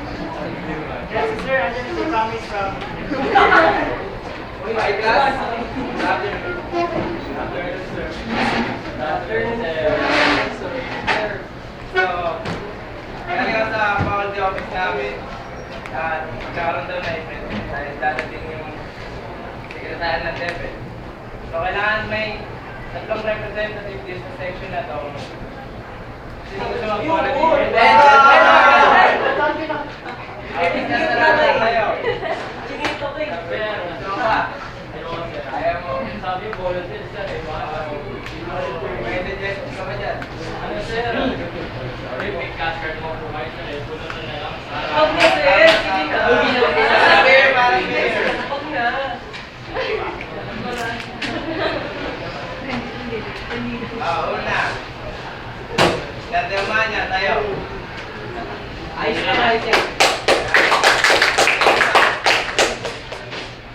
Yes, sir. I just promise from. My class. Afternoon, sir. So, galing ako sa faculty office namin at magkakaroon daw na event dahil dadating yung sekretary ng DepEd. So, kailangan may tatlong representative dito sa section na to. Sino gusto mag-volunteer? Sabi, volunteer sir, Pwede dyan, gusto ka dyan. ano sir? Sorry, may cash card mo po kayo sir, puno na lang. Huwag na, sir. Sige na. Sabi, parang mayor. Huwag na. Una. Gandemanya, tayo. Ayos na, ayos yan.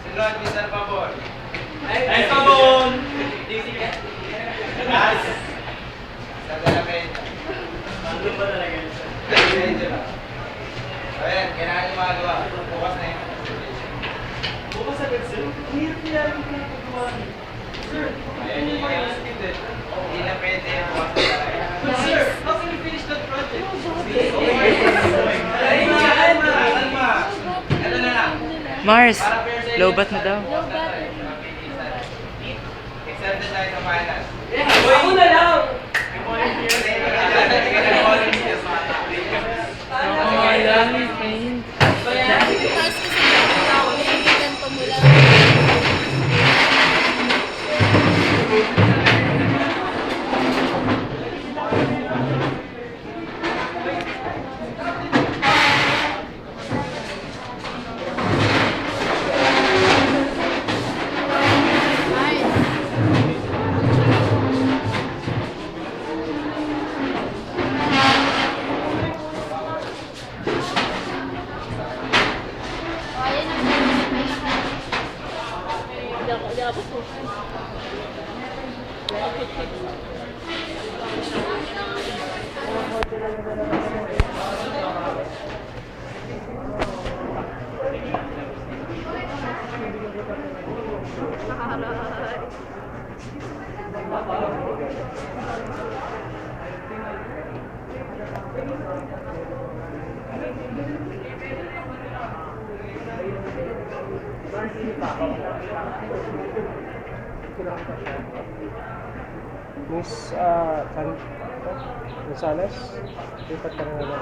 Sunod, Mr. Pabor. Ay, sabon! Last. Sa Galapeta. Nandun ba talaga yun sir? Medyo lang. So, ayan, kailangan yung magawa. Bukas na yun. Bukas agad, sir. Ang hirap niya yung pinapagawa niyo. Sir, Ayan yung mga student. Hindi na pwede yung bukas na talaga. but sir, how can you finish that project? Kalma. Ito na lang. Mars, Para fair sa inyo, low bat na daw. bukas na tayo. Accepted tayo sa finance. Ako na lang! Taas kasi naiintindihan pa mula. Miss Gonzales, lipat ka na naman.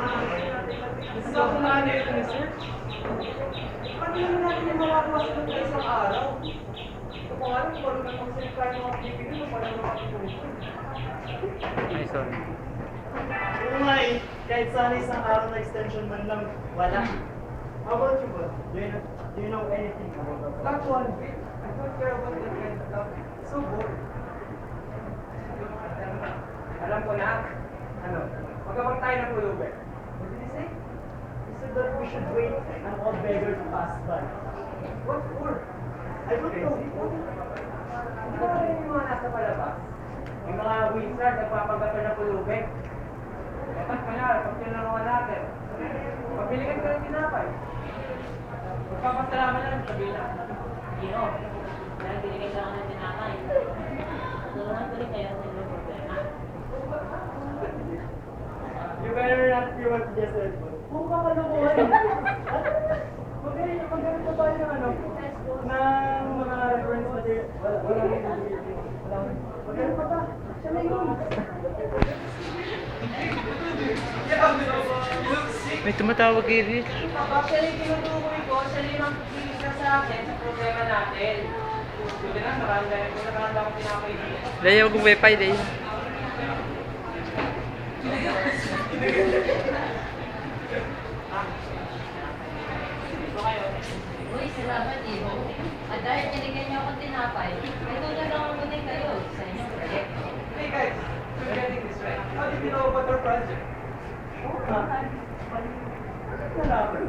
Gusto ko na ito ni sir. Paano naman natin yung makakawa sa mga isang araw? Ito ko alam, kung ano naman sila kaya mga pipili, wala naman ako ito. Ay, sorry. Oo nga eh, kahit sana isang araw na extension man lang, wala. How about you, bud? Do you know anything about that? That one bit. I don't care about that kind of stuff. So bored. Alam ko na. Ano? Magkapag tayo ng pulubi. What did he say? He said that we should wait an old beggar to pass by. What for? I don't know. Hindi ba rin yung mga nasa palabas? Yung mga wizard nagpapagato ng pulubi. Etas ka nga, pag tinanungan natin. Pagbilikan ka ng tinapay. Magpapasalaman na lang sa bilang. Iyo, dahil binigay sa akin ng tinakay. Tulungan ko rin kayo sa inyong problema. You better not hear what he just said. Kung kakalokohan eh. Magaling pa tayo ng ano, ng mga reference material. Wala magaling pa ba? Siya na yun. May tumatawag kay Rich. Actually, tinutukoy ko, siya rin ang pagkilis sa akin sa problema natin. Buti na, marami akong tinapay dito. Dahil ako wifi dahil. Uy, salamat Iho. At dahil binigyan niyo akong tinapay, ito na lang ang muli kayo sa inyong proyekto. Hey guys, project. Oo nga. Nalaman.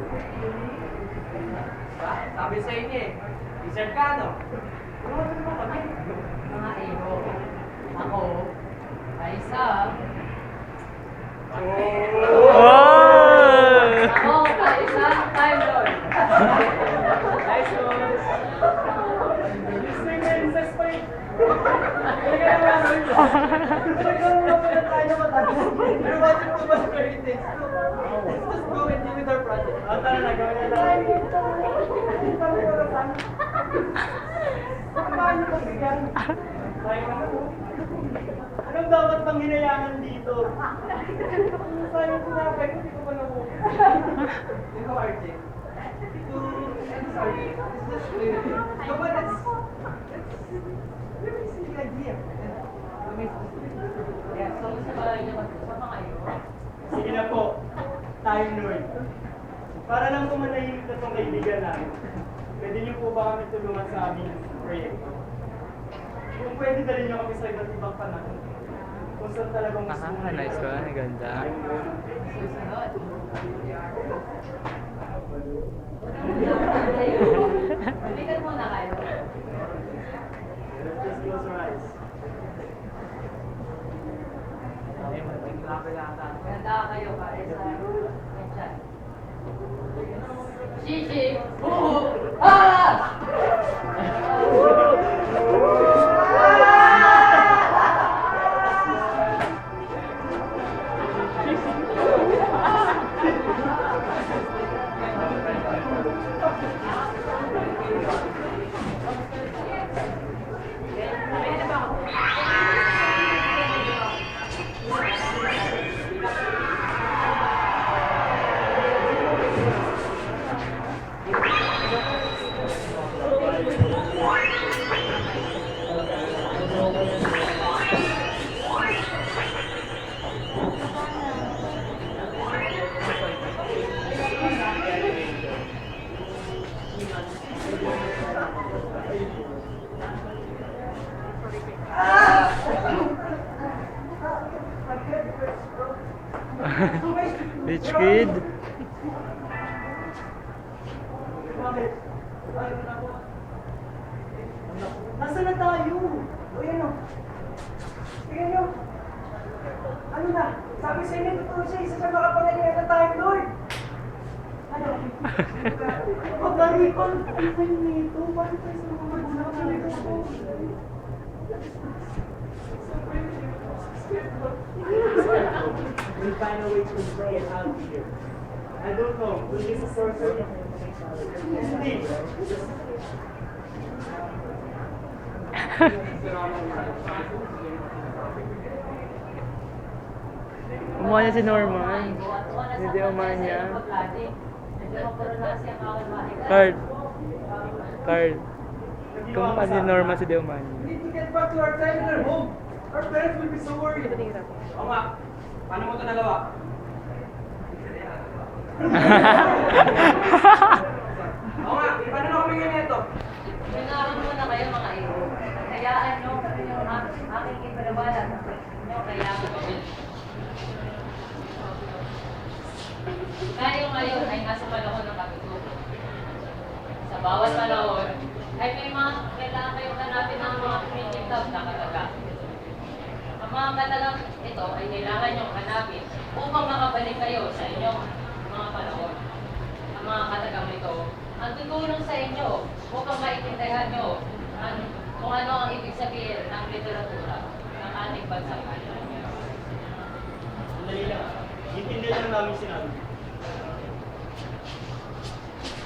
Sabi sa inyo eh, deserve ka no? Tumagal mo kami. Mga ego. Ako, ay isa. Wow! Ako, ay isa, Time Lord. Nice one! Disney princess pa yun. Talaga naman. Talaga naman pala tayo na matagal. Pero what if to ba very things? Let's just go and deal with our project. Tara na, gawin na lang. Paano ba bigyan? Tayo na mo. Anong dapat bang hinayangan dito? Sayang sinabi ko, hindi ko pa nabuo. You know, RJ, I'm sorry, it's just come on, let's let me see the idea. Yeah, so sa bahay niyo, magsama kayo. Sige na po, tayong Lord. Para lang po manahimik na itong kaibigan namin. Pwede niyo po ba kami tulungan sa aming proyekto? Kung pwede dalhin niyo kami sa iba't ibang panahon. Kung saan talagang gusto mo. Nice one. Ang ganda. Susunod. Balikan muna kayo. Let's just close our eyes. Ganda kayo pare sa Menchan. Shishi! Ah! Rich kid. Bakit? Nasaan na tayo? O yan o. Tingnan nyo. Ano na? Sabi sa inyo, totoo siya. Isa sa makapangyarihan na tayo, Lord. Ano? Pagkarikon. Ano kayo nito? Bakit tayo sa mga magulang? We'll find a way to get out of here. I don't know. Will this a sorcery? Hindi. Kumuha niya si Norman. Hindi umahan niya. Card. Card. Kumuha si Norman si Deoman. We need to get back to our time and our home. Our parents will be so worried. Oo nga. Paano mo ito nagawa? Oo nga. Paano na kami ganito? Minahan muna kayo mga iyo. Hayaan nyo yung aking ipalabalan. Kaya tayo ngayon ay nasa panahon ng katutubo. Sa bawat panahon ay may mga kailangan kayong hanapin ng mga primitive na kataga. Ang mga katagang ito ay kailangan nyong hanapin upang makabalik kayo sa inyong mga panahon. Ang mga katagang ito ang tutulong sa inyo upang maintindihan nyo kung ano ang ibig sabihin ng literatura ng ating bansang ano. Sandali lang. Intindihan lang namin sinabi.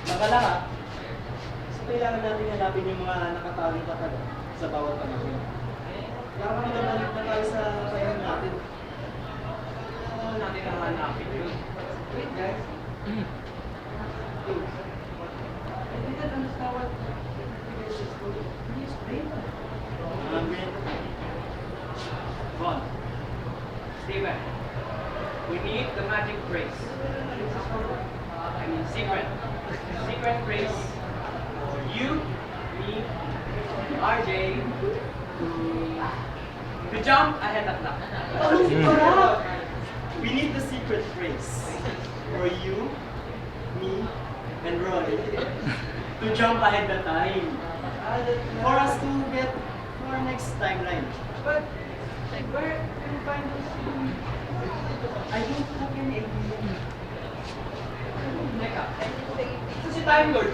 Baka lang ha. So kailangan natin hanapin yung mga nakatawing kataga sa bawat panahon. Kailangan naman nabalik na tayo sa panahon natin. Ano natin ang hanapin yun? Wait guys. I didn't understand what you guys just told me. Can you explain? Ron. Steven. We need the magic phrase. I mean secret. Secret phrase for you, me, RJ, to jump ahead of luck. we need the secret phrase for you, me, and Roy to jump ahead the time for us to get to our next timeline. But where can we find those? I don't have any idea. Teka, ito si Time Lord.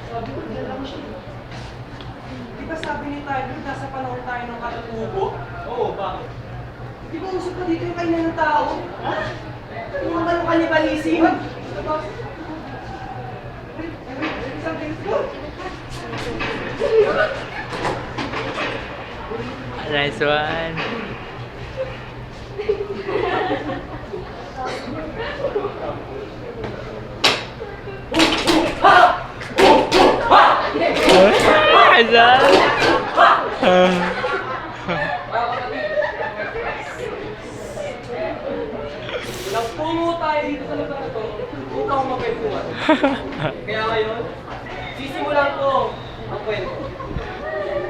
Sabi ko, dyan lang siya. Di ba sabi ni Time Lord, nasa panahon tayo ng katutubo? Oo, bakit? Di ba usap pa dito yung kainan ng tao? Ha? Yung mga kanibalism? Nice one. Nice one. Nagpungo tayo dito sa lugar na to upang mapagpungan. Kaya ngayon, sisimulan ko ang kwento.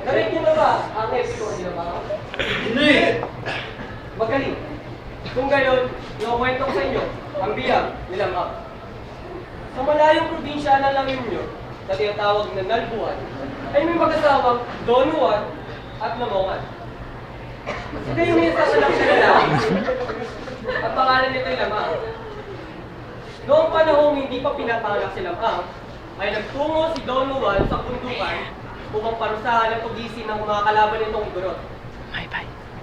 Narinig niyo na ba ang episode niyo ba? Hindi! Magaling. Kung gayon, iwakwento ko sa inyo ang biyag nila Mac. Sa malayong probinsya ng Langimyo na tinatawag na Nalbuan, ay may mag-asawang Don Juan at Lamongan. Sila yung nasasalang sa lalaki at pangalan nito'y Lamang. Noong panahong hindi pa pinapanganak si Lamang, ay nagtungo si Don Juan sa bundukan upang parusahan ang pagisin ng mga kalaban nitong gurot.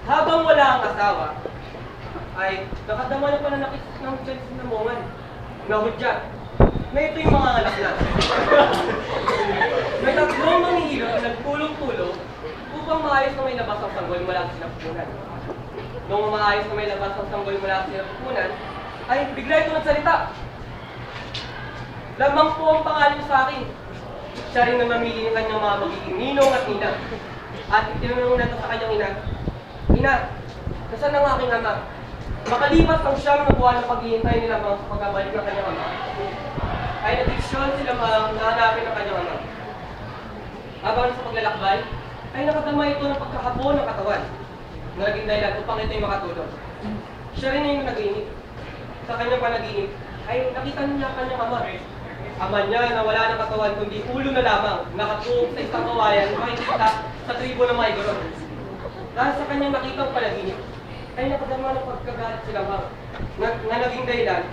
Habang wala ang asawa, ay nakadama na pananakit ng Diyos na Lamongan. Nahudyat na ito yung mga anak na. May tatlong manghihirap na nagtulong-tulong upang maayos na may labas ang sanggol mula sa sinapupunan. Noong maayos na may labas ang sanggol mula sa sinapupunan, ay bigla ito nagsalita. Lamang po ang pangalan sa akin. Siya rin na mamili ng kanyang mga magiging ninong at nina. At itinanong na ito sa kanyang ina, Ina, nasaan ang aking ama? Makalipas ang siyam na buwan na paghihintay nila mga sa pagbabalik ng kanyang ama, ay nadiksyon sila mga nahanapin ng kanyang ama. Habang sa paglalakbay, ay nakadama ito ng pagkakabo ng katawan na naging dahilan upang ito'y makatulog. Siya rin yung nag-iinip. Sa kanyang panaginip, ay nakita niya ang kanyang ama. Ama niya na wala ng katawan kundi ulo na lamang, nakatuong sa isang kawayan makikita sa tribo ng mga Igorot. Dahil sa kanyang nakitang panaginip, ay nakadama ng pagkagalit sila na naging dahilan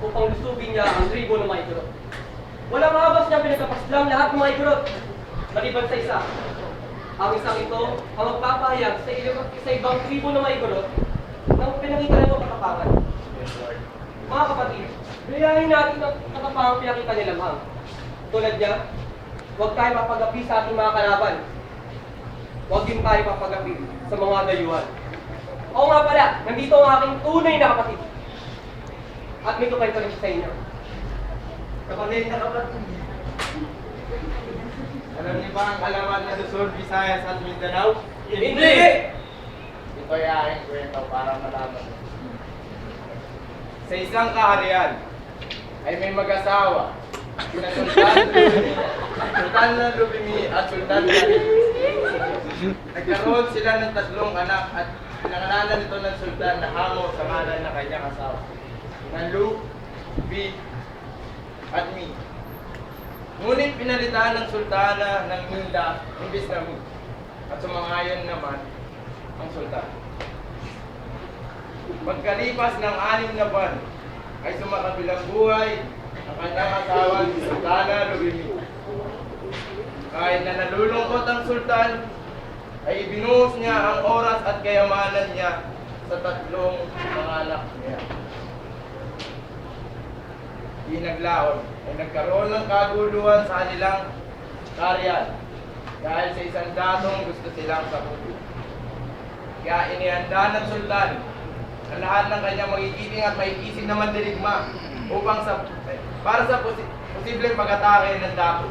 upang lusubin niya ang tribo ng mga Igorot. Walang habas niya pinagkapaslang lahat ng mga Igorot, maliban sa isa. Ang isang ito ang magpapahayag sa ibang tribo ng mga Igorot ng pinakita nito katapangan. Mga kapatid, gayahin natin ang katapangang pinakita ni Lamang. Tulad niya, huwag tayo mapagapi sa ating mga kalaban. Huwag din tayo mapagapi sa mga dayuhan. Oo nga pala, nandito ang aking tunay na kapatid. At may kukwento rin siya sa inyo. Kapatid na kapatid. Alam niyo ba ang kalaman na Luzon, Visayas at Mindanao? Hindi! Ito ay aking kwento para malaman. Sa isang kaharian ay may mag-asawa, sina Sultan ng Lubimi at Sultan ng Lubimi. Nagkaroon sila ng tatlong anak at pinangalanan nito ng Sultan na Hamo sa ngalan ng kanyang asawa. Na Lu, Vi, at Mi. Ngunit pinalitan ng Sultana ng Minda imbis na Mi. At sumangayon naman ang Sultan. Pagkalipas ng 6 na buwan, ay sumakabilang buhay ang kanyang asawa si Sultana Lubimi. Kahit na nalulungkot ang Sultan, ay ibinuhos niya ang oras at kayamanan niya sa tatlong mga anak niya. Di naglaon, ay nagkaroon ng kaguluhan sa kanilang karyan dahil sa isang datong gusto silang sakutin. Kaya inihanda ng Sultan ang lahat ng kanyang magigiting at maiisip na mandirigma upang para sa posibleng pag-atake ng dato.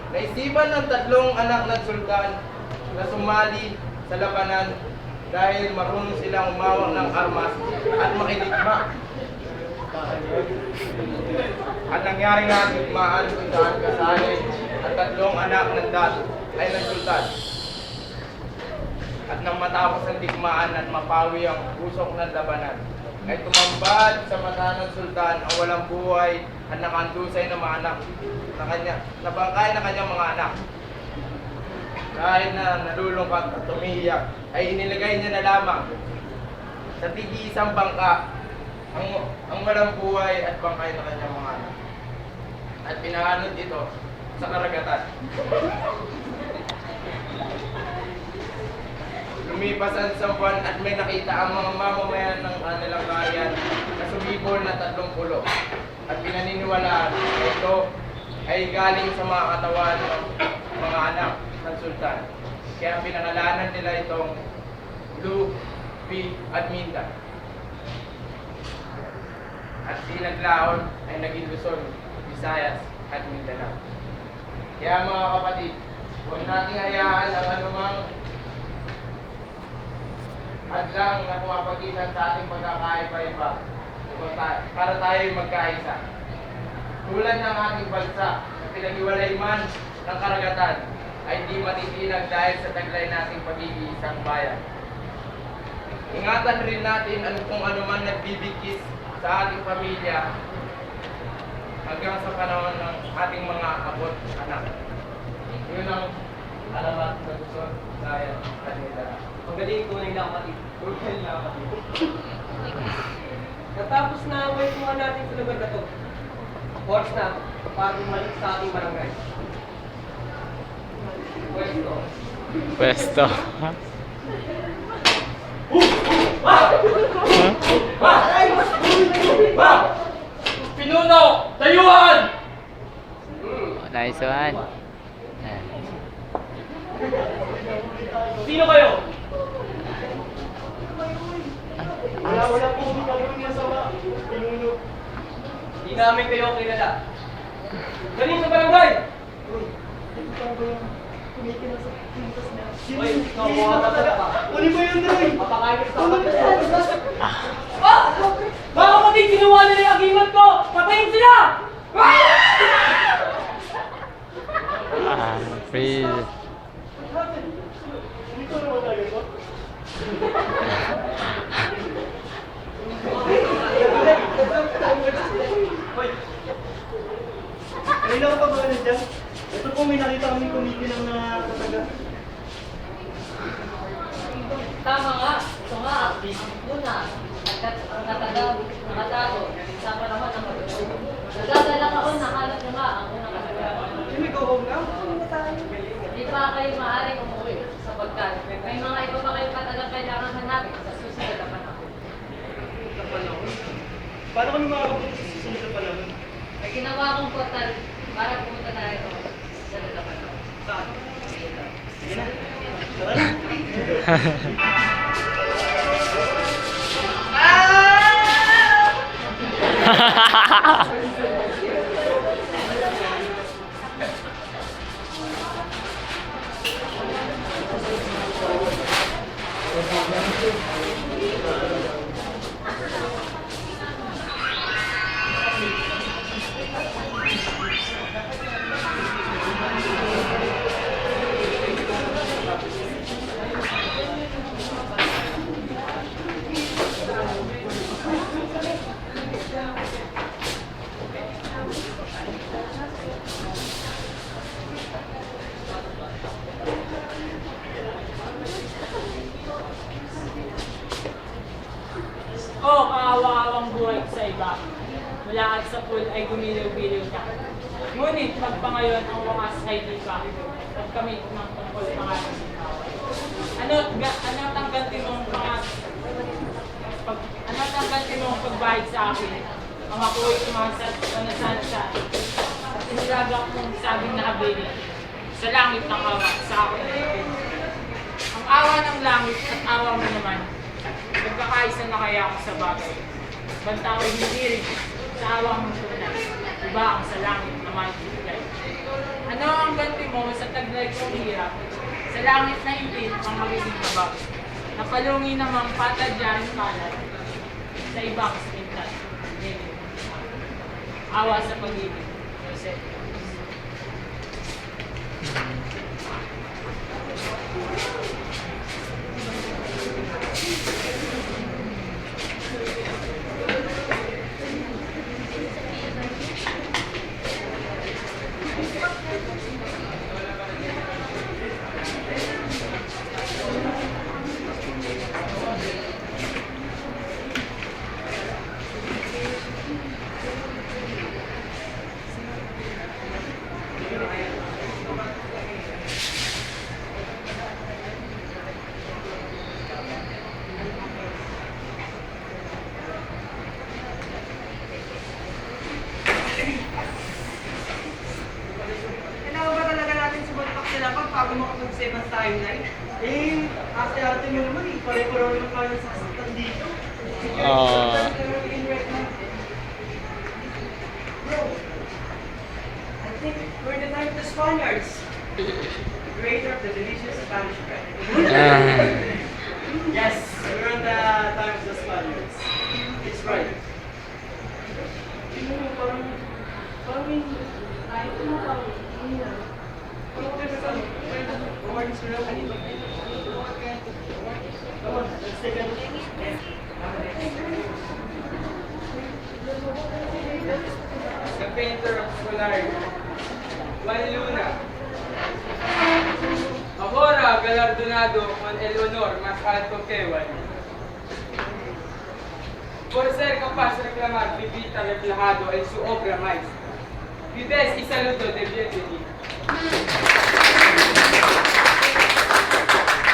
Naisipan ng tatlong anak ng Sultan na sumali sa labanan dahil marunong silang umawak ng armas at makidigma. At nangyari nga ang digmaan kung saan kasali at tatlong anak ng dato ay ng Sultan. at nang matapos ang digmaan at mapawi ang usok ng labanan, ay tumambad sa mata ng sultan ang walang buhay at nakandusay na mga anak na bangkay na kanyang mga anak. Kahit na nalulungkot at umiiyak, ay inilagay niya na lamang sa tig-iisang bangka ang walang buhay at bangkay na kanyang mga anak. At pinahanod ito sa karagatan. Lumipas ang isang buwan at may nakita ang mga mamamayan ng kanilang bayan na sumibol na 30 at pinaniniwalaan na ito ay galing sa mga katawan ng mga anak ng sultan. Kaya pinangalanan nila itong Lu, Pi at Minda. At sinaglaon ay naging Luzon, Visayas at Mindanao. Kaya mga kapatid, huwag nating hayaan ang anumang hadlang na pumapagitan sa ating pagkakaiba-iba para tayo'y magkaisa. Tulad ng ating bansa na pinag-iwalay man ng karagatan ay di matitinag dahil sa taglay nating pag-iisang bayan. Ingatan rin natin kung ano man nagbibigkis sa ating pamilya hanggang sa panahon ng ating mga abot anak. Yun ang alamat ng Luzon, Visayas at Mindanao. Ang galing ko lang kapatid. Tulad na kapatid. Natapos na ang kwentuhan natin sa lugar na to. Oras na para bumalik sa ating barangay. Pwesto. Pwesto. Pinuno! Tayuan! Nice one. Sino kayo? Wala po gagawin niya sa pinuno. Hindi namin kayo kilala. Galing sa barangay! Kumikilos sa pintas niya. Uy, nakuha ka talaga. Uli mo yun, Dre! Mapakain sa kapatid. Mga kapatid, ginawa nila yung agimat ko! Patayin sila! Freeze. Dito naman tayo ba? Uy, Kanina ko pa ba na dyan? Ito po may nakita kami kumikilang na kataga. Tama nga. Ito nga, muna. Ang nakatago. Sama naman ang magagawa. Nagdadala ako, nakalap nyo nga ang unang kasagawa. May go-home na? Di pa kayo maaaring umuwi sapagkat may mga iba pa kayong katagang kailangan hanapin sa susunod na panahon. Paano kami makakapunta sa susunod na panahon? May ginawa akong portal para pumunta tayo sa susunod na panahon. Saan? Sige na. Tara na. Oo, kaawa-awang buhay sa iba. Mula at sa pool ay gumiliw-biliw ka. Ngunit magpangayon ang wakas ay di pa. At kami ng tungkol pangalan ng tao. Ano tangganti mong pagbahid sa akin? Ang ako'y tumasat sa nasansa. At inilagak mong sabing nakabili sa langit ng awa sa akin na ipin. Ang awa ng langit at awa mo naman. Nagkakaisa na kaya ako sa bagay. Banta ko'y hindi rin sa awa mong tunay. Iba ang sa langit na may bigay. Ano ang ganti mo sa taglay kong hirap? Sa langit na hindi ang magiging babag. Napalungi namang patadyan kalat sa ibang sintas. Awa sa pag-ibig. Jose. Pare-paro naman tayo sa sasaktan dito. Ah. Bro, I think we're in the time of the Spaniards. Creator of the delicious Spanish bread. Yes, we're in the time of the Spaniards. It's right. Tingnan mo, parang may ayaw ko na parang Come on, let's take a look. The painter of Solar, Juan Luna. Ahora galardonado con el honor más alto que Juan. Por ser capaz de reclamar vivita reflejado en su obra maestra. Vives y saludo de bienvenido.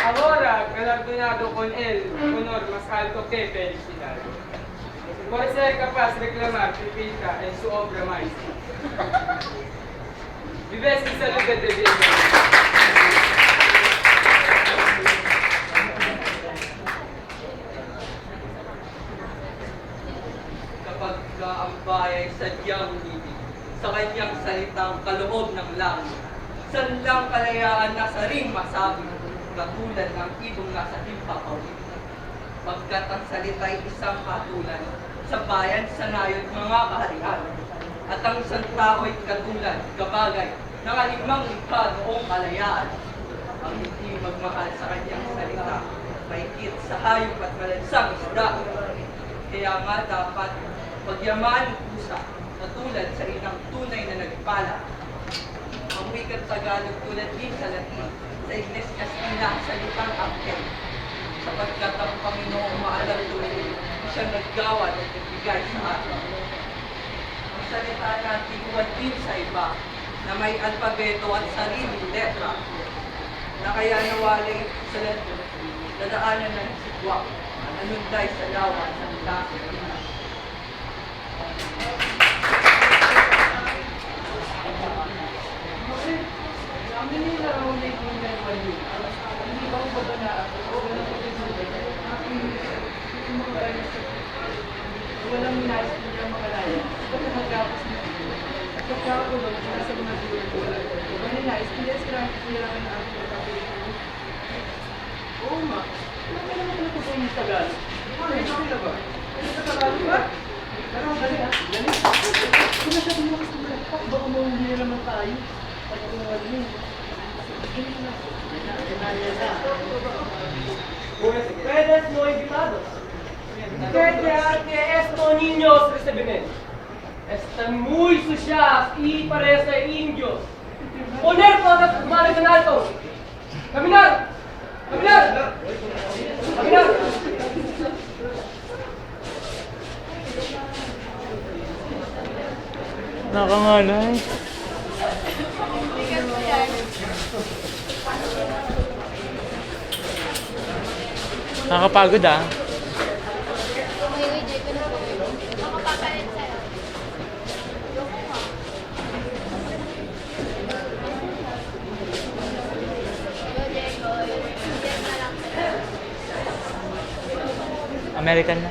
Ahora galardonado con el honor más alto que felicidad. Por ser capaz de reclamar vivita en su obra maestra. Vives y saludo de bienvenido. Kapag ang bayay sadyang ibig sa kanyang salitang kaloob ng langit, sanlang kalayaan na sa ring masabi, katulad ng ibong nasa himpapawid. Pagkat ang salita'y isang katulad, sa bayan sanayod mga kaharian, at ang isang tao'y katulad, kabagay, ng alimang likha noong kalayaan. Ang hindi magmahal sa kanyang salita, mahigit sa hayop at malansang isda. Kaya nga dapat pagyaman ng pusa na tulad sa inang tunay na nagpala. Ang wikang Tagalog tulad din sa Latin, sa Iglesia salitang angkel. Sapagkat ang Panginoong maalam tuloy, siyang naggawa at nagbigay sa atin. Ang salita natin huwag din sa iba na may alpabeto at sariling letra na kaya nawalay sa dadaanan ng sigwak at anunday sa lawan ng lahat. Walang minayos ko niya makalaya. Kapag nagkapos niya, pagkakakulong siya sa mga dulo. Walang minayos, hindi sila kailangan na ako kapag Oo nga. Ano naman ito po yung Tagalog? Ano sila ba? Ano sa Tagalog ba? Pero ang galing ah. Galing. Kung nasabi mo kasi malakpak, baka mahuli na naman tayo. Pag kumawal mo. Ustedes no invitados. Que estos niños reciben. Están muy sucias y parecen indios. Poner todas las manos en alto. Caminar. Caminar. Caminar. Nakangalay. Bigat mo yan. Nakakapagod ah. Uy, Jay ko na po. Ako papalit sa'yo. Yo, Jay ko. Jay na lang sa'yo. American na.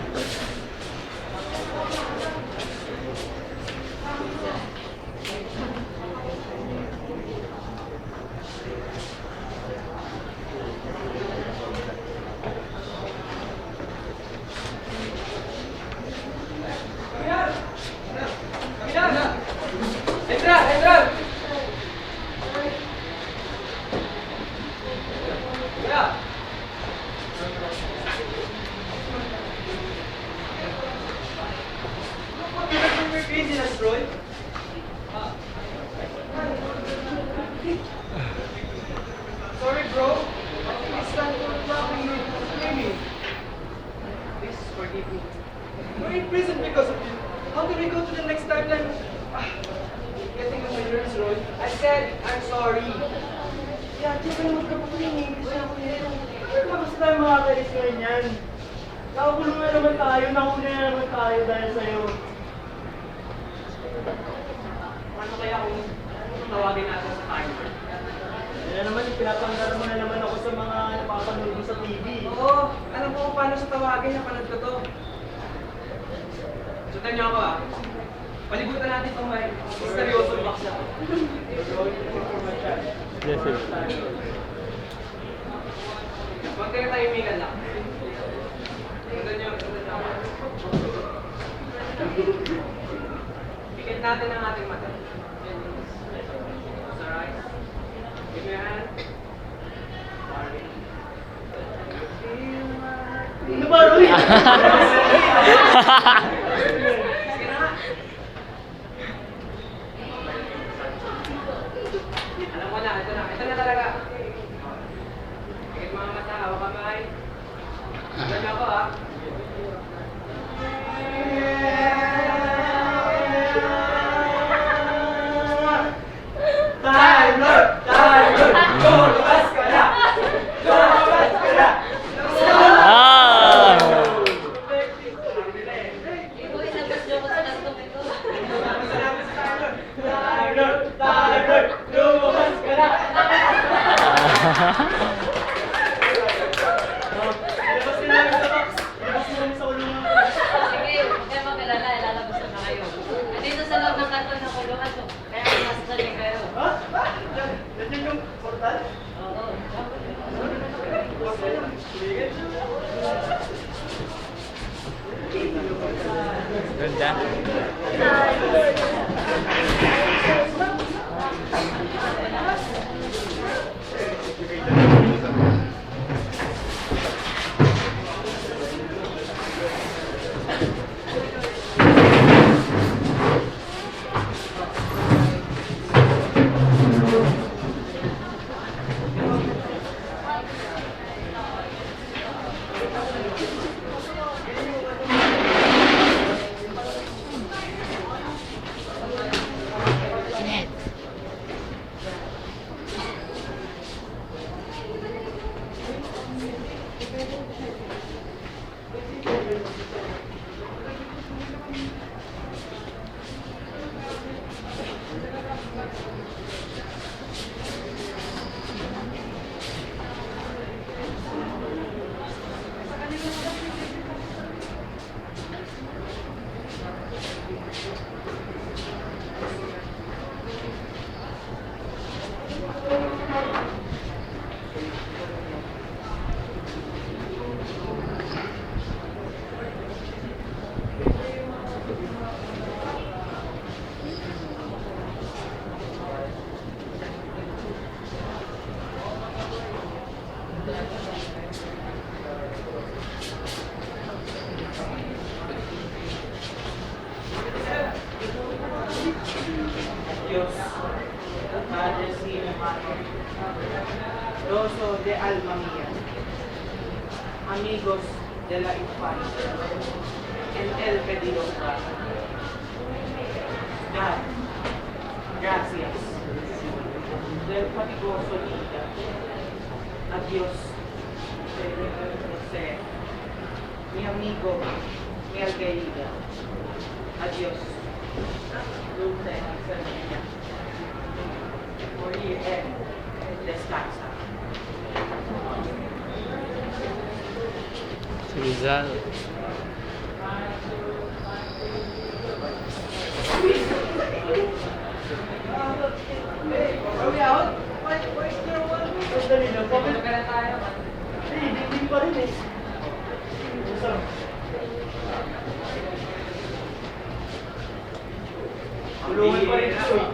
Entra, entra. Ya. We're craziness, Roy. Sorry, bro. It's not laughing you screaming. Please forgive me. We're in prison because of you. How can we go to the next timeline? Getting on my nerves, Roy. I said I'm sorry. Yeah, di ka naman kapag-ingin. Kasi ako nito. Pero kasi tayo makakalis ngayon yan. Nakakulong na naman tayo. Nahuli na naman tayo dahil sa'yo. Ano kaya kung tawagin natin sa timer? Yan na naman, pinapanggalan mo na naman ako sa mga napapanood mo sa TV. Oo, alam ko kung paano sa tawagin, napanood ko to. Sundan niyo ako ah. Palibutan natin itong may misteryosong box na to. Yes, sir. Huwag kayo tayo lang. Sundan niyo ako. Pikit natin ang ating mata. Close our eyes. Give me your hand. Ano ba, Roy? Sige na nga. Alam mo na, ito na. Ito na talaga. Pikit mga mata, hawak kamay. Sundan niyo ako ah. Time Lord! Time Lord! Lumabas ka na! Lumabas ka na! Ah! Ikaw inabas niyo ko sa kantong ito. Time Lord! Time Lord! Lumabas ka na! Ilabas nyo namin sa box! Ilabas nyo namin sa kulungan! Sige, huwag kayo mag-alala, ilalabas na kayo. Andito sa loob ng kanto ng kulungan to. Kaya pinasasali kayo. Ha? Nandiyan yung portal? Oo. Ganda. Dios, Padre Sino, Roso de Alma Mía, amigos de la infancia, en el pedido God, gracias del fatigoso día, adiós de José, mi amigo, mi alquerida, adiós. Dulce Sevilla, morir en descansa. Si Rizal. Are we out? Where's the one? Dali lang. Ito ka na tayo. Hindi pa rin eh. Tulungan pa rin ito eh.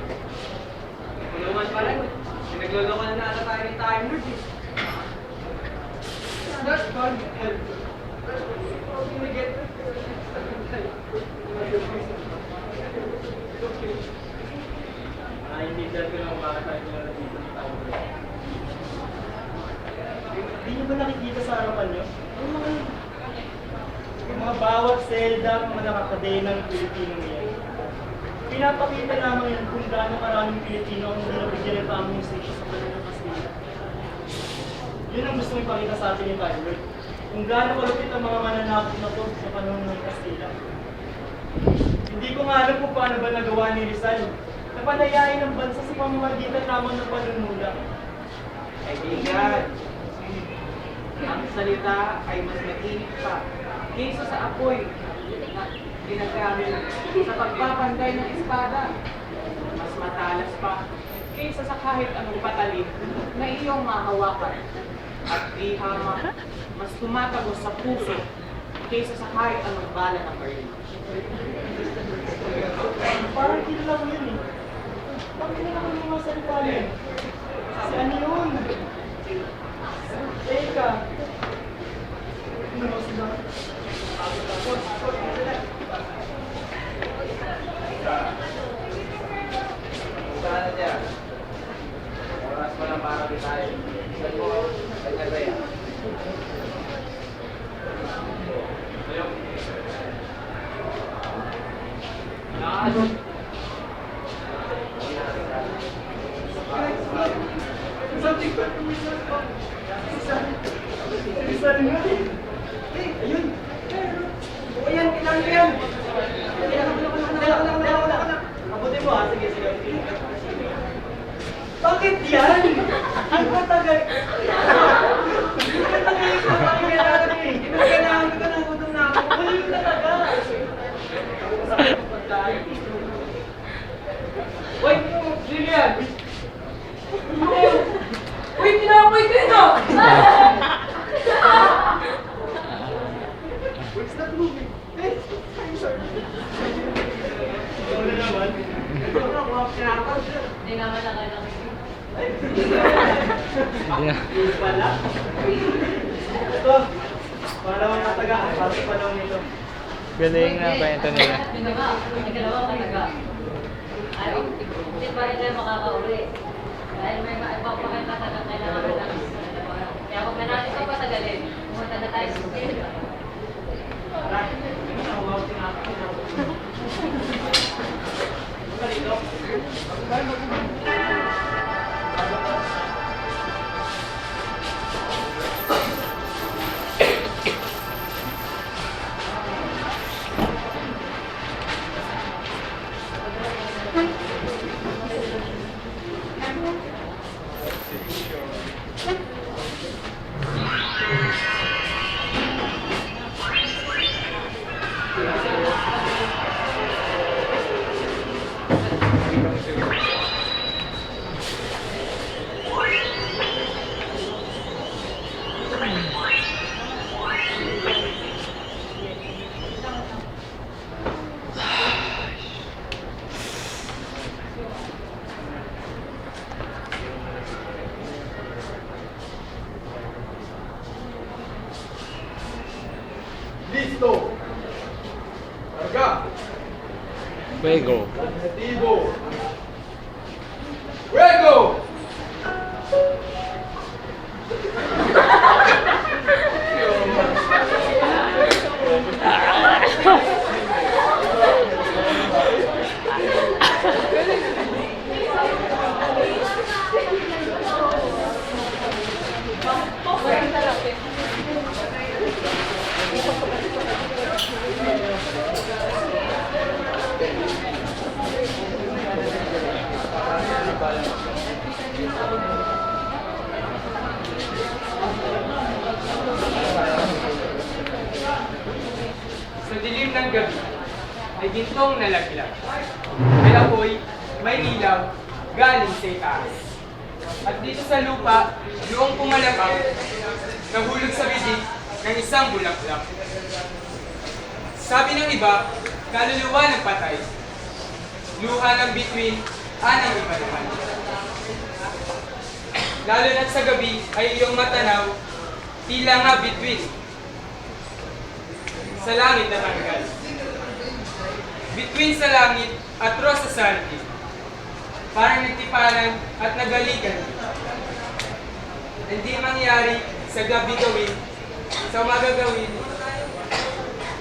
Kulungan pa rin. Pinagloloko na ata tayo ng timer. Not fun. Naiintindihan ko lang bakit tayo nila dito ni timer. Hindi nyo ba nakikita sa harapan nyo? Yung mga bawat selda, mga nakakadenang Pilipino niya. Pinapakita lamang yan kung gaano karaming Pilipino ang hindi nabigyan ng tamang station sa kanilang Kastila. Yun ang gusto ipakita sa atin ni Tyler. Kung gaano kalupit ang mga mananakot na to sa panahon ng Kastila. Hindi ko nga alam kung paano ba nagawa ni Rizal na palayain ang bansa sa pamamagitan lamang ng panunula. Kaibigan, ang salita ay mas mainit pa kaysa sa apoy na ginagamit sa pagpapantay ng espada. Mas matalas pa kaysa sa kahit anong patalim na iyong mahawakan. At di hamak, mas tumatagos sa puso kaysa sa kahit anong bala ng baril. Parang kilala ko yun eh. Bakit kilala ko yung mga salita niya? Si ano yun? Teka. Ano sila? Saan na siya? Oras pa lang para tayo. Saan mo? Kanya ba yan? Something but isa rin nga eh. Ayun. O yan, kailangan ko yan! Abutin mo ha. Sige, sige. Bakit yan? Ang katagal. Ang katagal ko. Ang kailangan eh. Kailangan ko ng gutom na ako. Ayun talaga. Wait, Lilian! Uy, tinapoy ko yun ah! Where's that movie? Eh, I'm sorry. Ikaw na naman. Ikaw na, mga pinapag. Hindi naman nakailang. Yung pala. Ito, pangalawang katagaan. Para sa panahon nito. Galing na kwento nila. Ikalawa ka taga. Ay, hindi pa rin tayo makakauwi. Dahil may iba pa kayo kataga kailangan mo lang. Kaya kung natin ito patagalin, pumunta na tayo sa school. Tara, ang mga pinapag. Punta dito. Listo. Carga. Fuego. Objetivo. Fuego. Sa dilim ng gabi, ay gintong nalaglag. May apoy, may ilaw, galing sa itaas. At dito sa lupa, noong pumalapang, nahulog sa bibig ng isang bulaklak. Sabi ng iba, kaluluwa ng patay. Luha ng bituin, anang iba naman. Lalo na't sa gabi ay iyong matanaw, tila nga bituin. Sa langit natanggal. Bituin sa langit at rosa sa arti. Parang nagtiparan at nagalikan. Hindi mangyari sa gabi gawin, sa umaga gawin,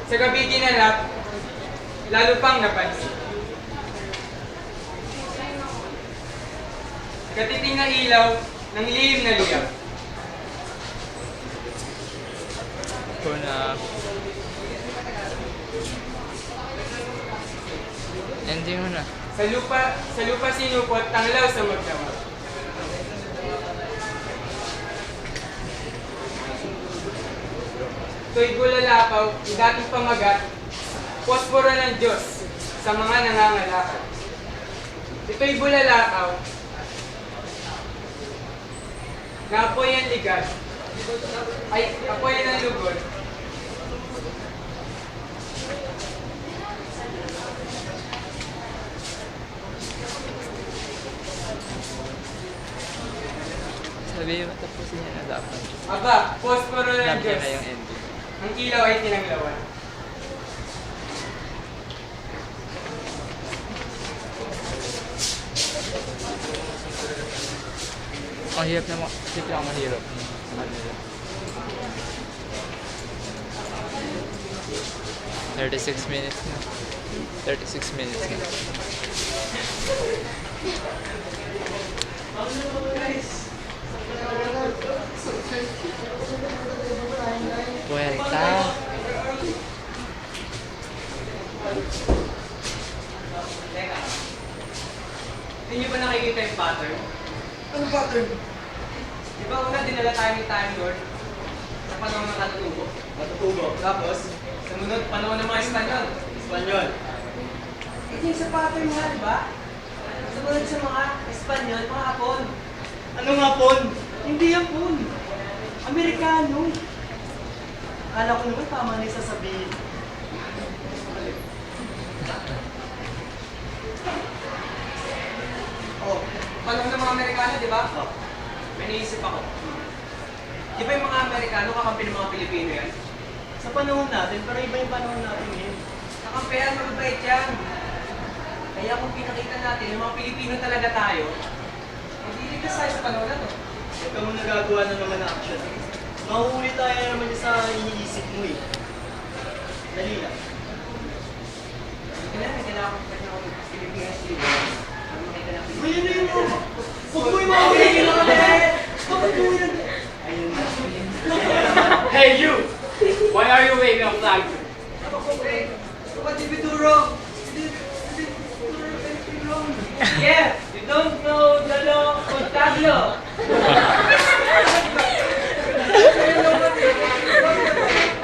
sa gabi ginanap, lalo pang napansin. Katiting na ilaw ng lihim na liyab. Ito na. Ending mo na. Sa lupa sinupot, tanglaw sa magdamag. Ito'y bulalapaw, dating pamagat, posporo ng Diyos sa mga nangangalakal. Ito'y bulalapaw, na apoy ang ligas, ay apoy ng lugod. Sabihin mo, tapusin niya na dapat. Aba, posporo ng Alam niya Diyos. na yung ending. Ang ilaw ay tinanglawan. Ang hirap na siyempre ako mahirap. Ano yun? 36 minutes na. 36 minutes na. Puwerta. Teka. Hindi niyo ba nakikita yung pattern? Anong pattern? Di ba una dinala tayo ni Time Lord sa panahon ng katutubo? Matutubo. Tapos, sumunod panahon ng mga Espanyol. Espanyol. Ito yung sa pattern nga, di ba? Sumunod sa mga Espanyol, mga Hapon. Anong hapon? Hindi hapon. Amerikano. Akala ko naman tama na yung sasabihin. Oh, panahon ng mga Amerikano, di ba? May naisip ako. Di ba yung mga Amerikano kakampi ng mga Pilipino yan? Sa panahon natin, pero iba yung panahon natin ngayon. Kakampihan, mababait yan. Kaya kung pinakita natin yung mga Pilipino talaga tayo, hindi ligtas tayo sa panahon na to. Huwag ka mong nagagawa na naman ng action. Mahuhuli tayo naman sa iniisip mo eh. Dali lang. Kailangan ko pa niya ako Pilipinas dito. Ayun na yun! Huwag mo yung mga Pilipino ka dahil! Bakit mo yun? Ayun na. Hey you! Why are you waving a flag? Yeah, you don't know the law of Tablo.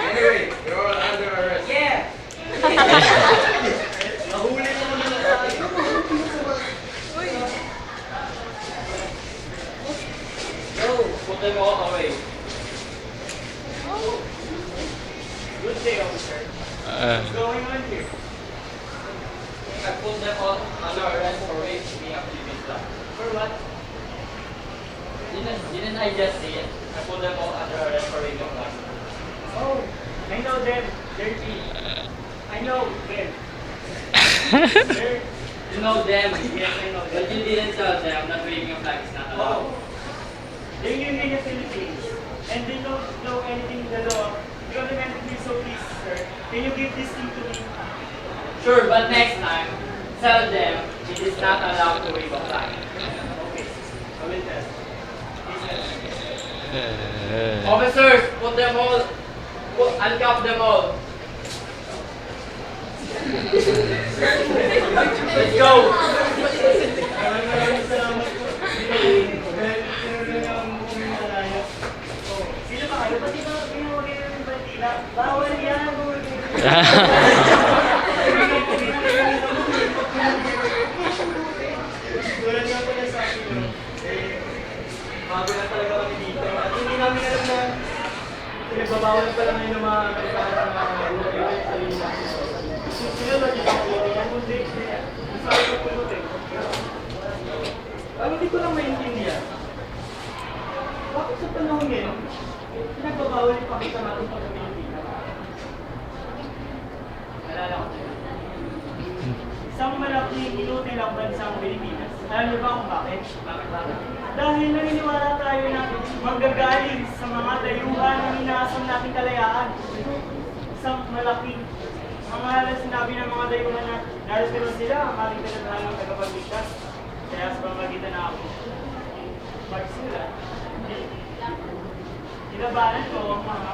Anyway, you're all under arrest. Yeah. Nahuli naman na tayo. No, put them all away. Good day, officer. What's going on here? I put them all under arrest for raping a previous law. For what? Didn't I just say it? I put them all under arrest for raping a law. Oh, I know them. They're cheap. I know them. They're... You know them, Yes, I know but them. you didn't tell them that waving a flag is not allowed. Oh. They're new in the Philippines. And they don't know anything in the law. You elementary me, so please, sir. Can you give this thing to me? Sure, but next time, tell them it is not allowed to wave a flag. Okay. I will tell. Please tell. Officers, put them all, handcuff them all. Let's go! Maraming salamat po. Sino ba kayo? Pati ba pinawagay ng bandila? Bawal yan! Tulad nga pala sa akin, bago na talaga kami dito. At hindi namin alam na pinagbabawal pala ngayon ng mga Amerikano na sarili natin. Sila ba dito? Yan kundi. Sabi ko po ito. Ang hindi ko lang maintindihan. Bakit sa panahon ngayon, pinagbabawal ipakita natin pag-Pilipina? Nalala ko. Isang malaking inutil ang bansang Pilipinas. Alam niyo ba kung bakit? Bakit? Dahil naniniwala tayo na manggagaling sa mga dayuhan ng inaasam nating kalayaan. Isang malaking ang mahal sinabi ng mga dayuhan na narito sila ang ating pinaghalang tagapagligtas. Kaya sa pamagitan na ako, magsulat, tinabanan ko ang mga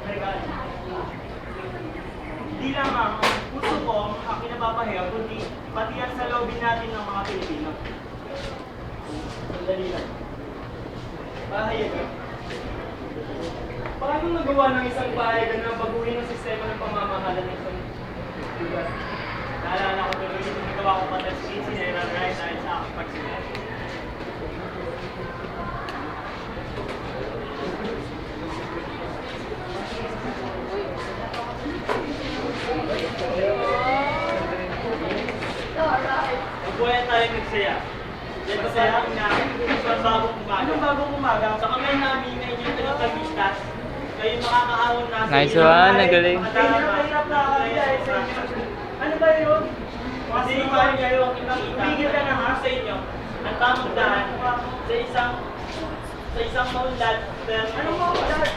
regalo. Hindi lamang ang puso ko ang aking napapahiya, kundi pati ang sa loobin natin ng mga Pilipino. Sandali lang. Bahaya ka. Paano nagawa ng isang pahayagan na baguhin ang sistema ng pamamahala ng isang lugar? Naalala ko tuloy yung nagawa ko pa test case na dahil sa aking pagsimulan. Magbuhay tayo nagsaya. Yan ba saya? Isang bagong umaga. Anong bagong umaga? Sa kamay namin na inyong pinagkamistas, kayo makakaahon na sa Nice one, nagaling. Mahirap na kaya sa inyo. Ano ba yun? Kasi paano kayo ang ipakita? Tumigil ka na ha sa inyo. Ang tamang daan sa isang maunlad. Anong maunlad?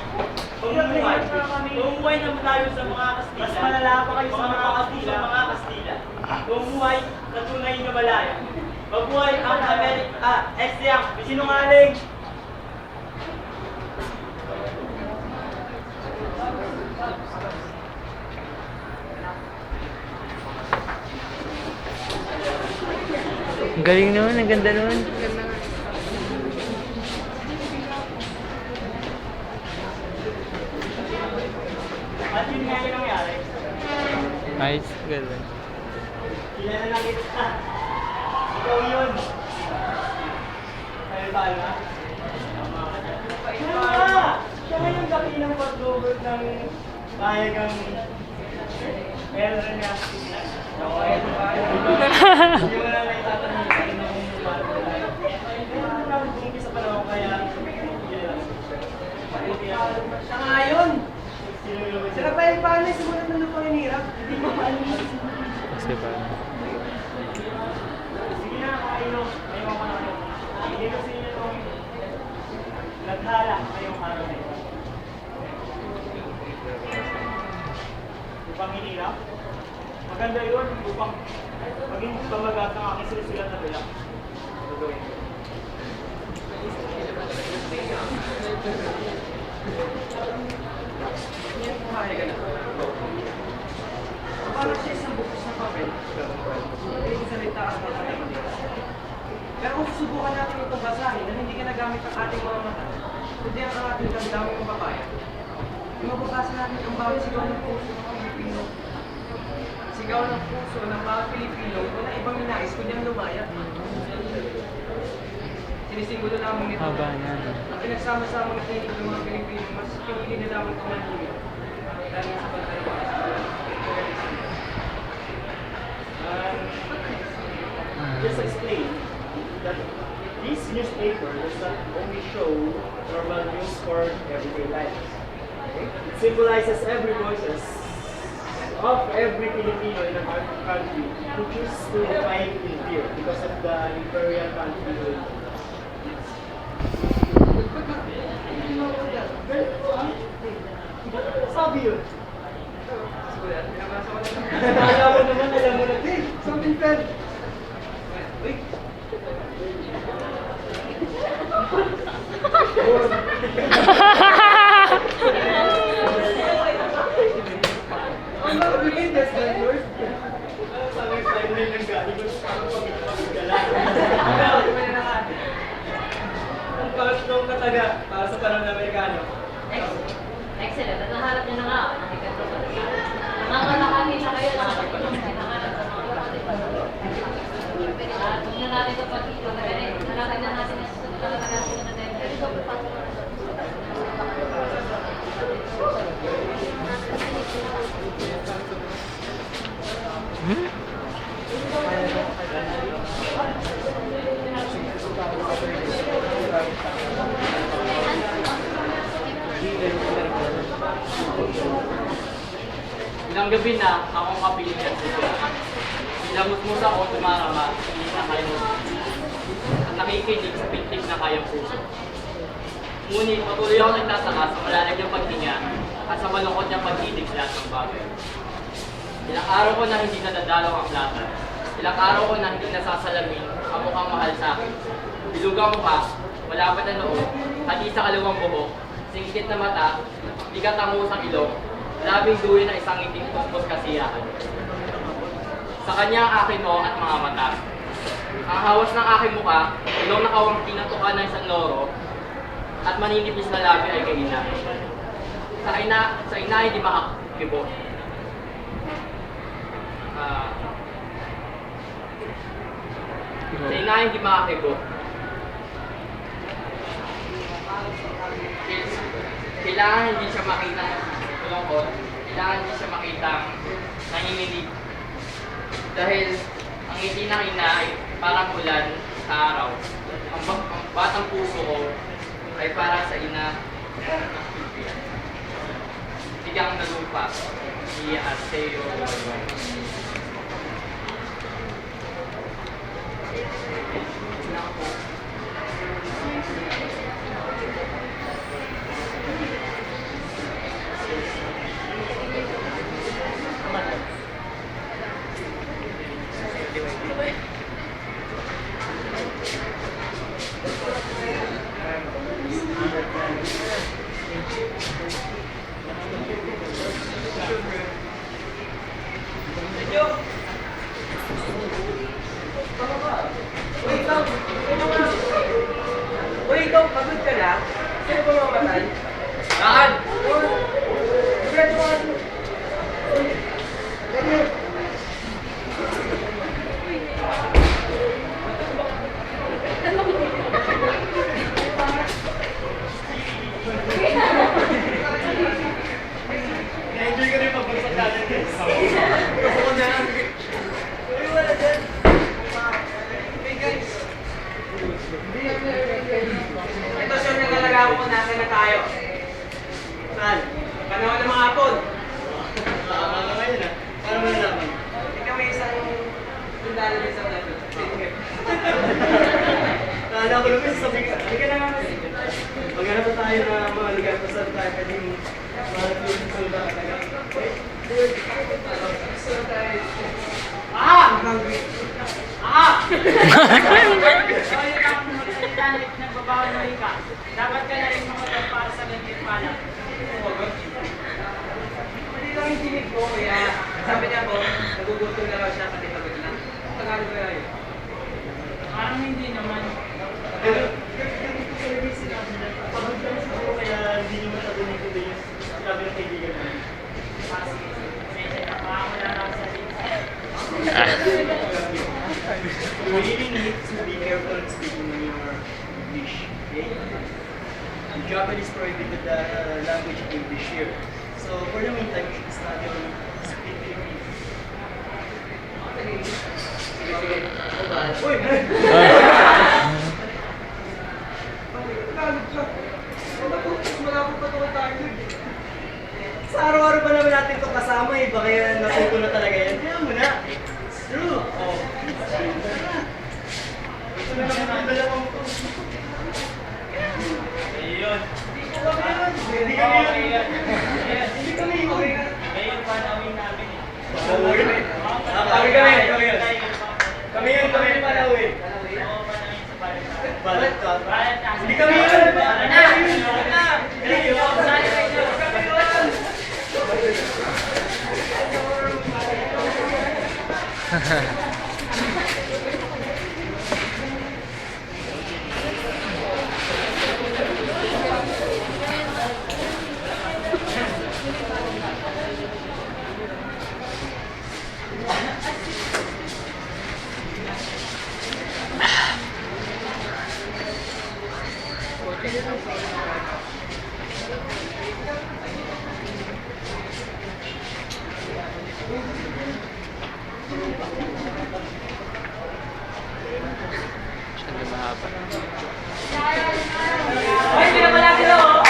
Tumuhay na tayo sa mga Kastila. Mas malala pa kayo sa mga Kastila. Tumuhay na tunay na malaya. Mabuhay ang Amerika. Siyang, sinungaling. Ang galing naman, ang ganda naman. At yun nga yung nangyari. Nice, galing. Kilala na kita. Ikaw yun. Kaya ba na? Siya nga yung gabi ng pag-over ng payagang Elra niya. Hindi mo na naitatanong sa inyo kung lumalala. Pero nabungki sa panahon kaya siya nga yun. Sila pa yung paano yung simulat ng lupang inirap. Hindi mo maalis. Kasi pa. Sige na, kayo. Ngayon ko na kayo. Hindi kasi inyo itong naghala ngayong araw na ito. Upang hinirap. Maganda yun upang maging pamagat ng aking silisilat na bilang. Gagawin ko. Parang siya isang bukas na papel. Hindi salita at matatayin. Pero kung susubukan natin itong basahin na hindi ginagamit ang ating mga mata, kundi ang ating damdaming kababayan, mababasa natin ang bawat sigaw ng puso ng mga Pilipino. Sigaw ng puso ng mga Pilipino wala ibang minais kundi ang lumaya. Sinisimbolo lamang nito Haba niya. ang pinagsama-sama ng tinig ng mga Pilipino mas hindi na lamang kumanhimik dahil sa pagkarawa. Just explain that this newspaper does not only show normal news for everyday life. Okay? It symbolizes every voices of every Filipino in our country who chooses to fight in fear because of the imperial country. Sabi yun. Alam mo naman, alam mo na. Hey, something fell. Uy. Ang mga that's the worst. Sabi ko, I'm living ng galing ko sa pag-gala. Ang pangatlong kataga para sa panahon ng Amerikano. Excellent. At nahanap niyo na nga. Nangangalakanin na kayo sa hinahanap sa mga kapatid. At huwag na natin ito pag-ipagagaling. Nalakay na natin ang susunod na natagasin na natin. Ilang gabi na akong kapilit at sila. Nilamusmus ako tumarama, hindi na kayo. At nakikinig sa pintig na kayang puso. Ngunit patuloy ako nagtataka sa malalag niyang paghinga at sa malungkot niyang pag-ibig sa lahat ng bagay. Ilang araw ko na hindi nadadalaw ang plata. Ilang araw ko na hindi nasasalamin ang mukhang mahal sa akin. Bilugang mukha, malapad na noo, hati sa kalawang buhok, singkit na mata, bigat ang usang ilong, labing duwi ng isang ngiting puspos kasiyahan. Sa kanya ang aking noo at mga mata. Ang hawas ng aking mukha, ilong na kawang pinatukan ng isang loro, at maninipis na labi ay kaina. Sa ina hindi makakibo. Sa ina hindi makakibo. Kailangan hindi siya makita malungkot. Kailangan hindi siya makita nanginginig. Dahil ang ngiti ng ina ay parang ulan sa araw. Ang batang puso ko ay para sa ina ng Pilipino. Tigang na lupa, ni Arceo. Uy, ikaw, pagod ka na? Sino ba mamatay? Saan? Sigurado ka. Na-enjoy ko rin pagbagsak natin guys. Uy, wala dyan. Hey guys. Ito sure na talaga ako kung nasa na tayo. Saan? Panahon ng mga hapon. Ano ngayon ah? Paano mo nalaman? Ikaw may isang sundalo din sa plato. Sige. Kala ko naman sasabihin ka. Hindi ka na nga. Maghanap na tayo na mga lugar kung saan tayo pwedeng mga suda talaga. Ah! Ah! Kaya ka kung magsalita na nagbabawal mo ka. Dapat ka na rin makatag para sa ganit pala. Hindi lang yung tinig ko, kaya sabi niya po, nagugutom na raw siya kasi pagod na. Tagalog ko yun. Parang hindi naman. Pero, ganito ko talaga yung sinabi niya. Pagod lang siguro kaya hindi niyo matatunin ko din yung sinabi ng kaibigan mo. Kasi, medyo nakakawala na ako sa You really need to be careful in speaking in your English, okay? The Japanese prohibited the language of English here. So for the meantime, you should study on speak Filipino. Sige, sige. Uy! Malapot pa tuwa tayo. Sa araw-araw pa naman natin ito kasama eh. Baka yan, natuto na talaga yan. Kaya mo na. It's true. Oh. Ito na naman ang dalawang to. Ayun. Hindi kami yun. Hindi kami yun. Ngayon pa namin namin eh. Kami yun. Kami yun Palawin. Oo pa namin sa balat. Balat ka. Balat na. Hindi kami yun. Uy, pinapala sila oh!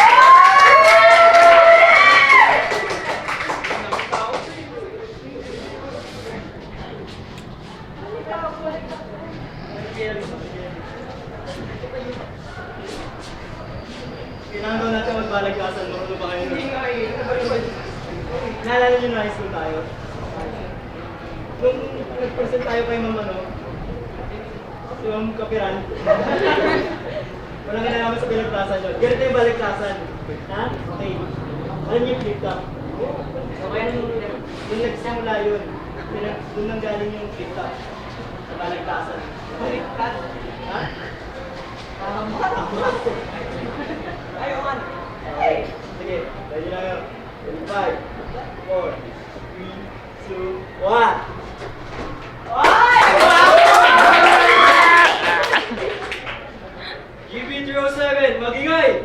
Kailangan daw natin magbalagkasan. Marunong ba kayo? Hindi nga eh. Ano ba yun? Naalala niyo na high school tayo? Nung nag-present tayo kay Ma'am ano, si Ma'am Kapiran. Walang kinalaman sa balagtasan yun. Ganito yung balagtasan. Ha? Okay. Alam niyo yung flip top? Okay, nung nagsimula yun, doon nang galing yung flip top. Sa balagtasan. Baliktad. Ha? Tama. Ayaw man. Okay. Sige. Ready na yun. In 5, 4, 3, 2, 1. GB07, magingay!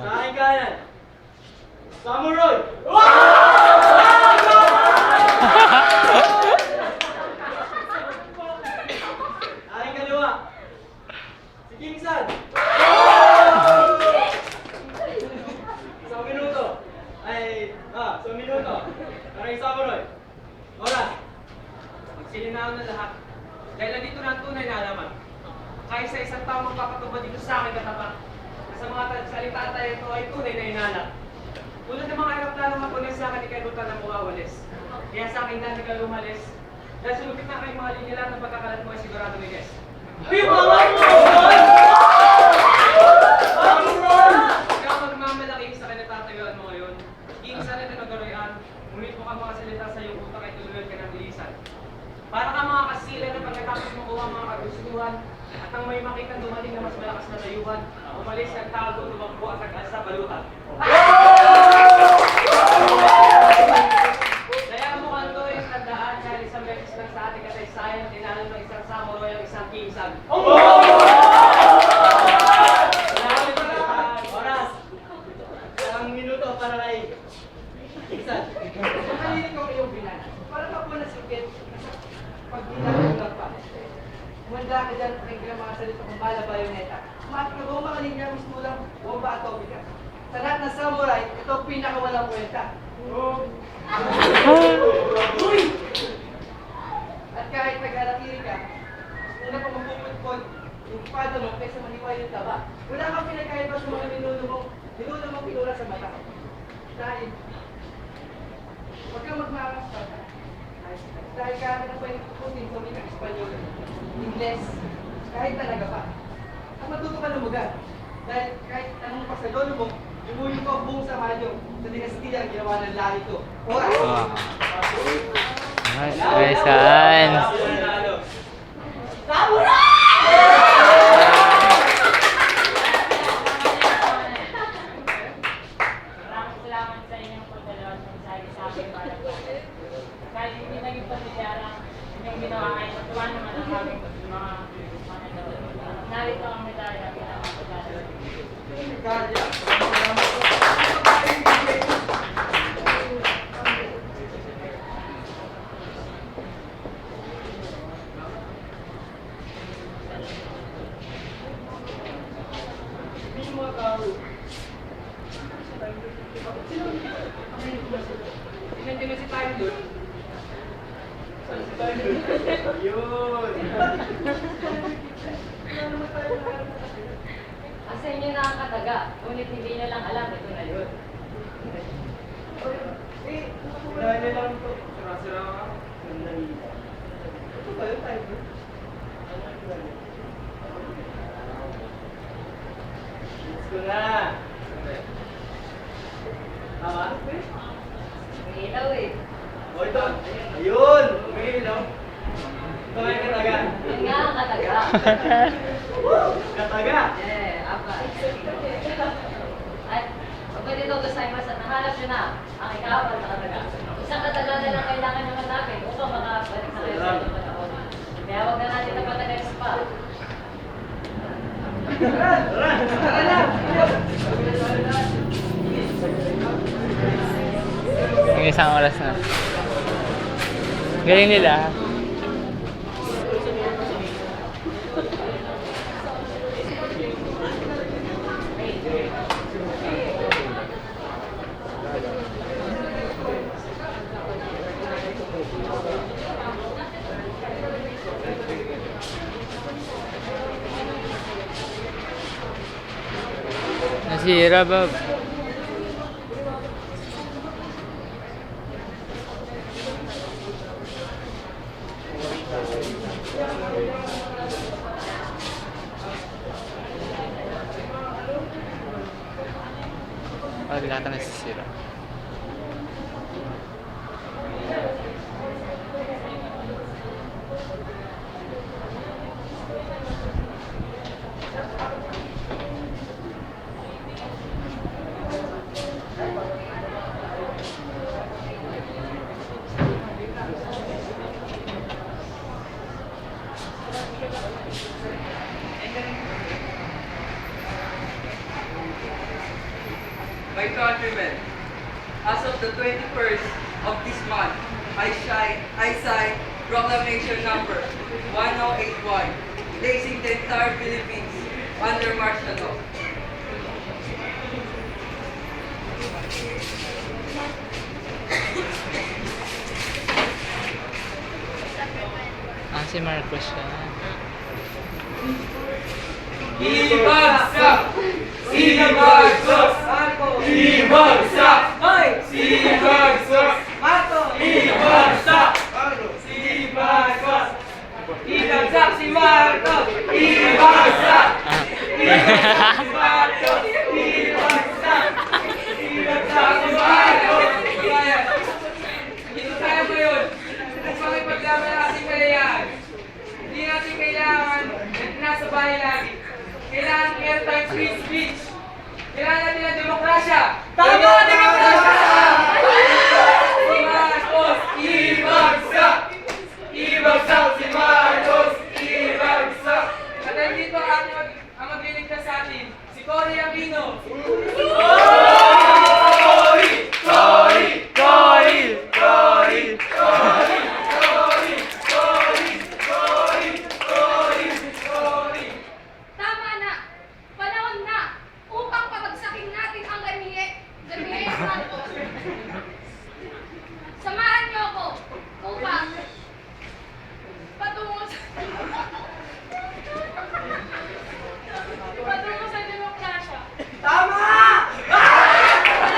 Sa aking kanan, Samurai! Aking kaliwa, si Kingsan! Isang minuto. Isang minuto. Maraming Samurai. Oras. Magsilinaan na lahat. Dahil nandito na ang tunay na alaman. Kahit sa isang tao magpapatubad dito sa akin katapat, na sa mga salita tayo ito ay tunay na inalak. Tulad ng mga aeroplano mapunin sa akin, ikay ruta na mawawalis. Kaya sa akin dahil ka lumalis. Dahil sumipit na kayong mga linya lang ng pagkakalat mo ay sigurado may guess. Ikaw magmamalaki sa kinatatayuan mo ngayon. Iinsan na tinagaroyan, ngunit mo ka mga salita sa iyong utak ay tuluyan ka ng bilisan. Para ka mga kasila na pagkatapos makuha ang mga kagustuhan at nang may makita dumating na mas malakas na tayuhan, umalis ang tago, tumakbo at nag-alsa balutan. Kaya ang mukhang to ay tandaan dahil isang beses lang sa ating kasaysayan, tinalo ng isang samurai ang isang kingsang. Oras. Isang minuto para kay Kingsan. Makalinig ko kayong binan. Para pa po nasipit, pag ginagawa pa. Umanda ka dyan, pakinggan mga salita kong bala bayoneta. Makakagawa makalinya, mismo lang, bomba at tobika. Sa lahat ng samurai, ito ang pinakawalang kwenta. Uy! At kahit nag-alatiri ka, una pa magpuputpon, yung pada mo kaysa maniway yung taba. Wala kang pinagkaiba sa mga ninuno mong pinura sa mata. Dahil, huwag kang magmakas pa. Dahil kami na pwede pupunin sa mga Espanyol, Ingles, kahit talaga pa. Ang matuto ka lumugan. Dahil kahit anong pa sa lolo mo, lumuhin ko ang buong Samayo sa dinastiya ang ginawa ng lahi ko. Oras! Saan? Maraming salamat sa inyong pagdalaw sa mensahe sa akin para po. Kahit hindi naging pamilyara, yung ginawa ay natuwa naman ang aming mga narito ang medalya bilang mga pagdalaw. Tinanong si tayo doon. Yun. Sa inyo na ang kataga, ngunit hindi nyo lang alam ito na yun. Dahil lang ito. Sira-sira ka. Ito ba yun tayo? Let's go na. Tama? May ilaw eh. O ito. Ayun. May ilaw. Ito ay kataga. Yun nga ang kataga. Kataga. Apa. At pwede ito gozaimasu at nahanap nyo na ang ikapat na kataga. Isang kataga na lang kailangan nyo hanapin upang makabalik na kayo sa inyong panahon. Kaya huwag na natin na patagalis pa. Tara na. Yung isang oras na. Galing nila. Nasira ba? Lahat na nasisira. April. As of the 21st of this month, I signed Proclamation Number 1081, placing the entire Philippines under martial law. Si Marcos siya. Ibagsak! Si Marcos! Ibagsak! Si Marcos! Ibagsak! Si Marcos! Ibagsak si Marcos! Ibagsak! Ibagsak si Marcos! Ibagsak! Ibagsak si Marcos! Ito tayo po yun. Upang ipaglaban ang ating kalayaan. Hindi natin kailangan nasa bahay lagi. Kailangan meron tayong free speech. Kailangan natin ng demokrasya. Tama! Demokrasya! Si Marcos! Ibagsak! Ibagsak si Marcos! Ibagsak! At nandito ang magliligtas sa atin, si Cory Aquino. Cory! Cory! Cory! Cory! Cory! Tama na! Panahon na upang pabagsakin natin ang Remier Marcos. Samahan niyo ako upang patungo sa demokrasya. Tama!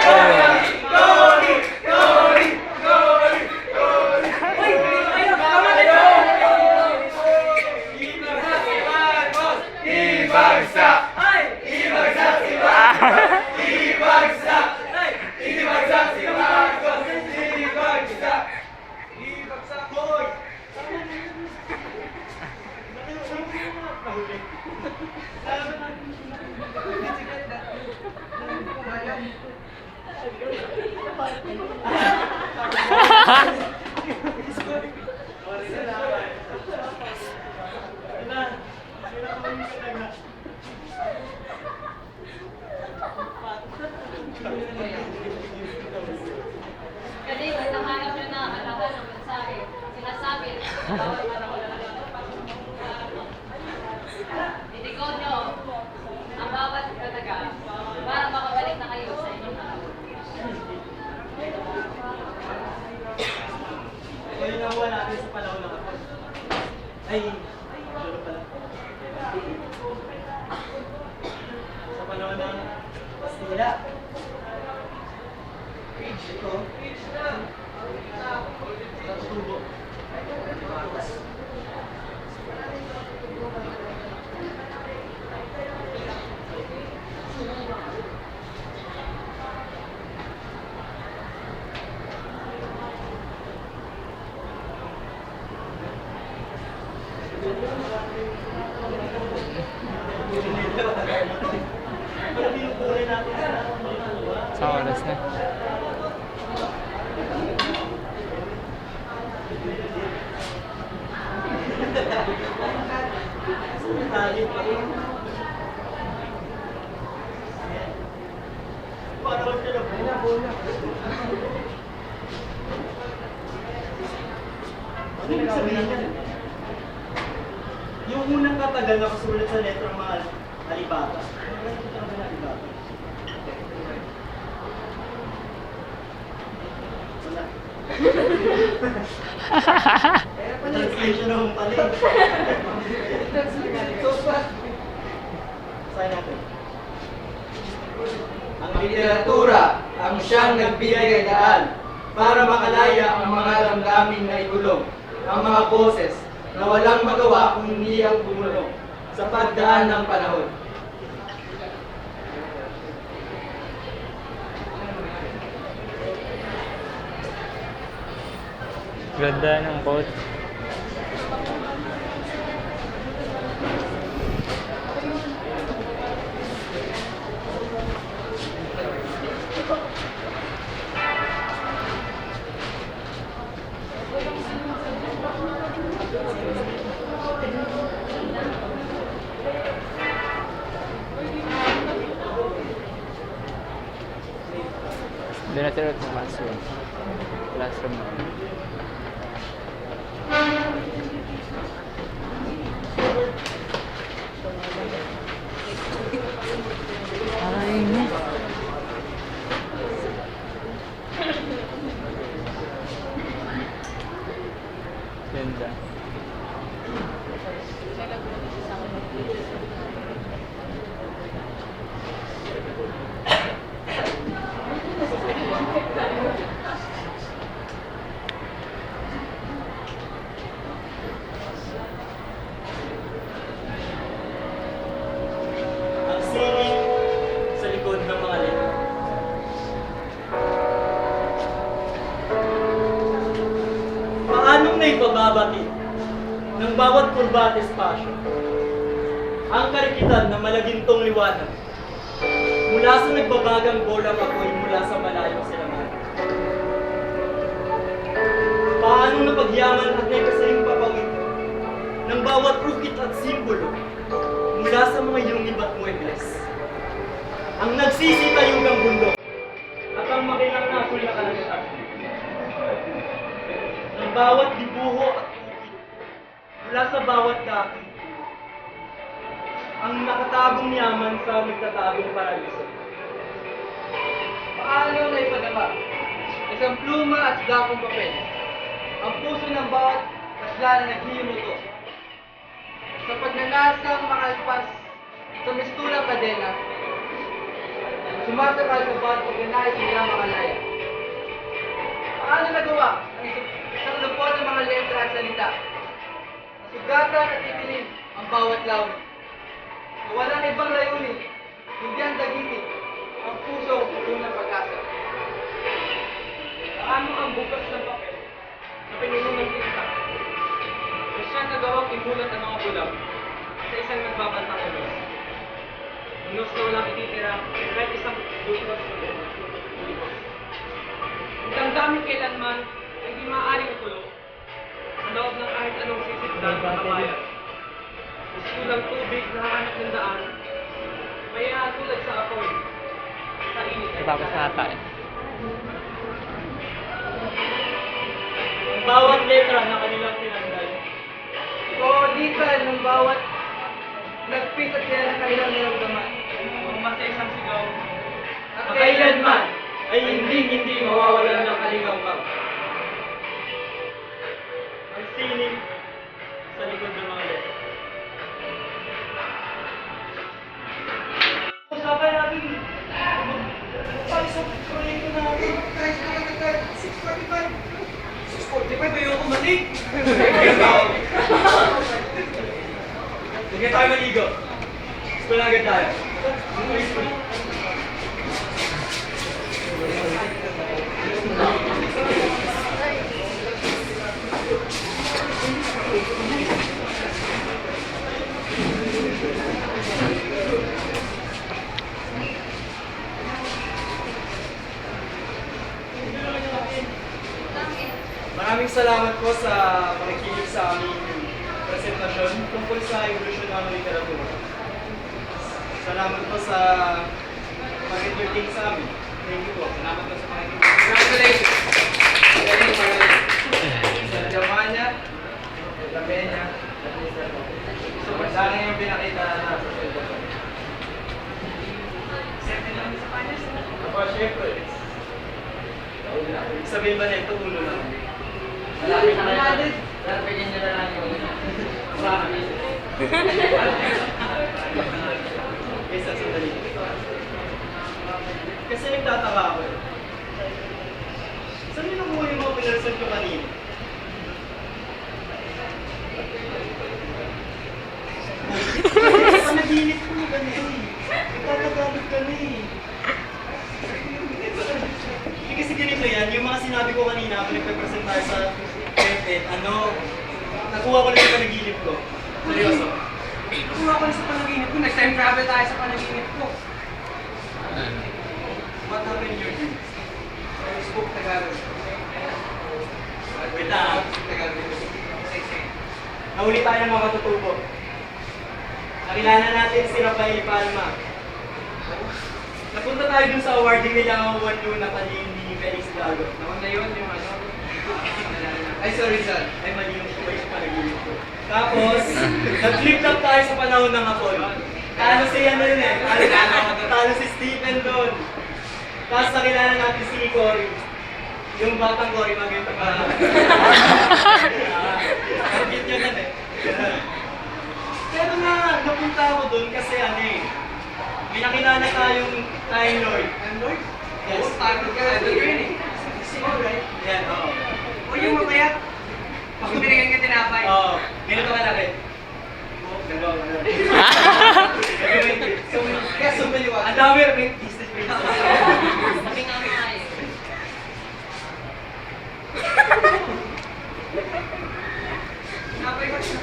Cory! Cory! Cory! Cory! Cory! Uy! Ayun! Tama na yun! Ibagsak si Marcos! Ibagsak! Ay! Ibagsak si Marcos! Ibagsak! Ay! Ibagsak si Marcos! Ibagsak! Ibagsak! Hoy! Kasi kung nahanap nyo na kalaban ng mensahe, sinasabi, bawal panahon na Didikod nyo ang bawat kataga para makabalik na kayo sa inyong panahon. Ito yung nakuha natin sa panahon ng kapos. Ay, dulo pala. Sa panahon ng Bastila. Ito. Sa tubo. Sa oras na. Talit pa rin. Parang sila bola. Ano ibig sabihin yan? Yung unang katagal na kasulat sa letrang mga alibata. Ano ba ito ng alibata? Wala. Translation ng pali. Sign natin. Ang literatura ang siyang nagbigay daan para makalaya ang mga damdamin na ikulong, ang mga boses na walang magawa kung hindi ang bumulong sa pagdaan ng panahon. Ganda ng quote. Doon na sila sa classroom. Classroom na. Ay, no. Ganda. Ang sining sa likod ng mga letra. Paanong naibababati ng bawat kurba at espasyo ang karikitan ng malagintong liwanag mula sa nagbabagang bolang apoy mula sa malayong silangan. Paano napagyaman at may kasaling papawid ng bawat ukit at simbolo mula sa mga yungib at muebles, ang nagsisitayugang bundok at ang makilang nasul na kalagatan ng bawat dibuho at ukit mula sa bawat daki, ang nakatagong yaman sa nagtatagong paraiso. Paano na ipadama? Isang pluma at dakong papel. Ang puso ng bawat kasla na naghihimoto. Sa pagnanasang makalpas sa mistulang kadena, sumasakal sa bawat pagnanais nila makalaya. Paano nagawa ang isang lupon ng mga letra at salita? Nasugatan at itilim ang bawat lawin. Na walang ibang layunin, hindi ang dagitin, ang puso ng pag-asa. Paano ang bukas ng papel na pinuno ng tinta? Na siya nagawang imulat ang mga bulag sa isang nagbabantang ulos. Ulos na walang ititira kahit isang bukas na ulos. Ang damdamin kailanman ay di maaaring itulo sa loob ng kahit anong sisidlan na kabayan. Gusto lang tubig na hahanap ng daan, kaya tulad sa apoy, sa init ay Tapos na ata eh. Ang bawat letra na kanilang tinanggal, Koodikan ng bawat nagpisat sila ng kanilang niramdaman. Umasa sa isang sigaw. At kailanman ay hindi mawawalan ng kalingapang. Ang sining sa likod ng mga letra. Usapan natin pag sa proyekto natin. 645 ba yung kumatik? Sige tayo maligo. School agad tayo. Maraming salamat po sa pakikinig sa aming presentasyon tungkol sa evolusyon ng literatura. Salamat po sa pag-entertain sa amin. Thank you po. Salamat po sa pakikinig. Congratulations! Galing, magaling. Sa Jamania, sa Benya, at Mr. Mo. So, masana yung pinakita na sa presentasyon. Ako, syempre. Sabihin ba na ito, ulo lang? Malapit na natin. Larpigin nyo na lang yung Isa, sandali. Kasi nagtataka ako eh. Saan yun nakuha yung mga pinarsan ko kanina? Panaginip ko na ganyan eh. Nagtatagamit ka na eh. Kasi ganito yan, yung mga sinabi ko kanina kung nagpe-present tayo sa FED, nakuha ko lang sa panaginip ko. Seryoso. Nakuha ko na sa panaginip ko. Next time travel tayo sa panaginip ko. What happened in your dreams? Spoke Tagalog. Wait lang. Tagalog. Nahuli tayo ng mga katutubo. Nakilala natin si Rafael Palma. napunta tayo dun sa awarding nila ang Juan Luna kali ni Felix Gago. Naman na yun yung ano. Ay, sorry, sir. Ay, mali yung voice pa nag-iwit ko. Tapos, nag-flip-flop tayo sa panahon ng Apol. Talo si ano yun eh. Talo si Stephen doon. Tapos nakilala natin si Cory. Yung batang Cory, maganda pa. Ang cute yun eh. Pero napunta ako doon kasi ano eh. May nakilala tayong Time Lord. Time Lord? Yes. Oo, Time Lord yun eh. Right? Yan, oo. O yung mamaya, pag binigyan ka tinapay. Oo. Ganito ka laki. Dalawa. Kaya sumaliwa. Ang dami rin. Sabi nga nga eh. Tinapay ko siya.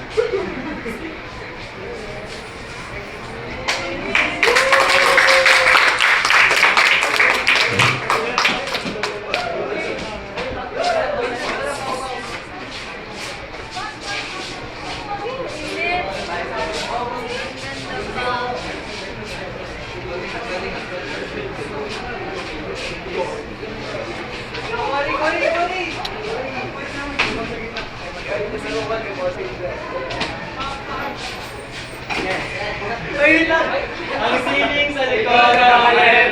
Ayun lang. Ang sining sa likod ng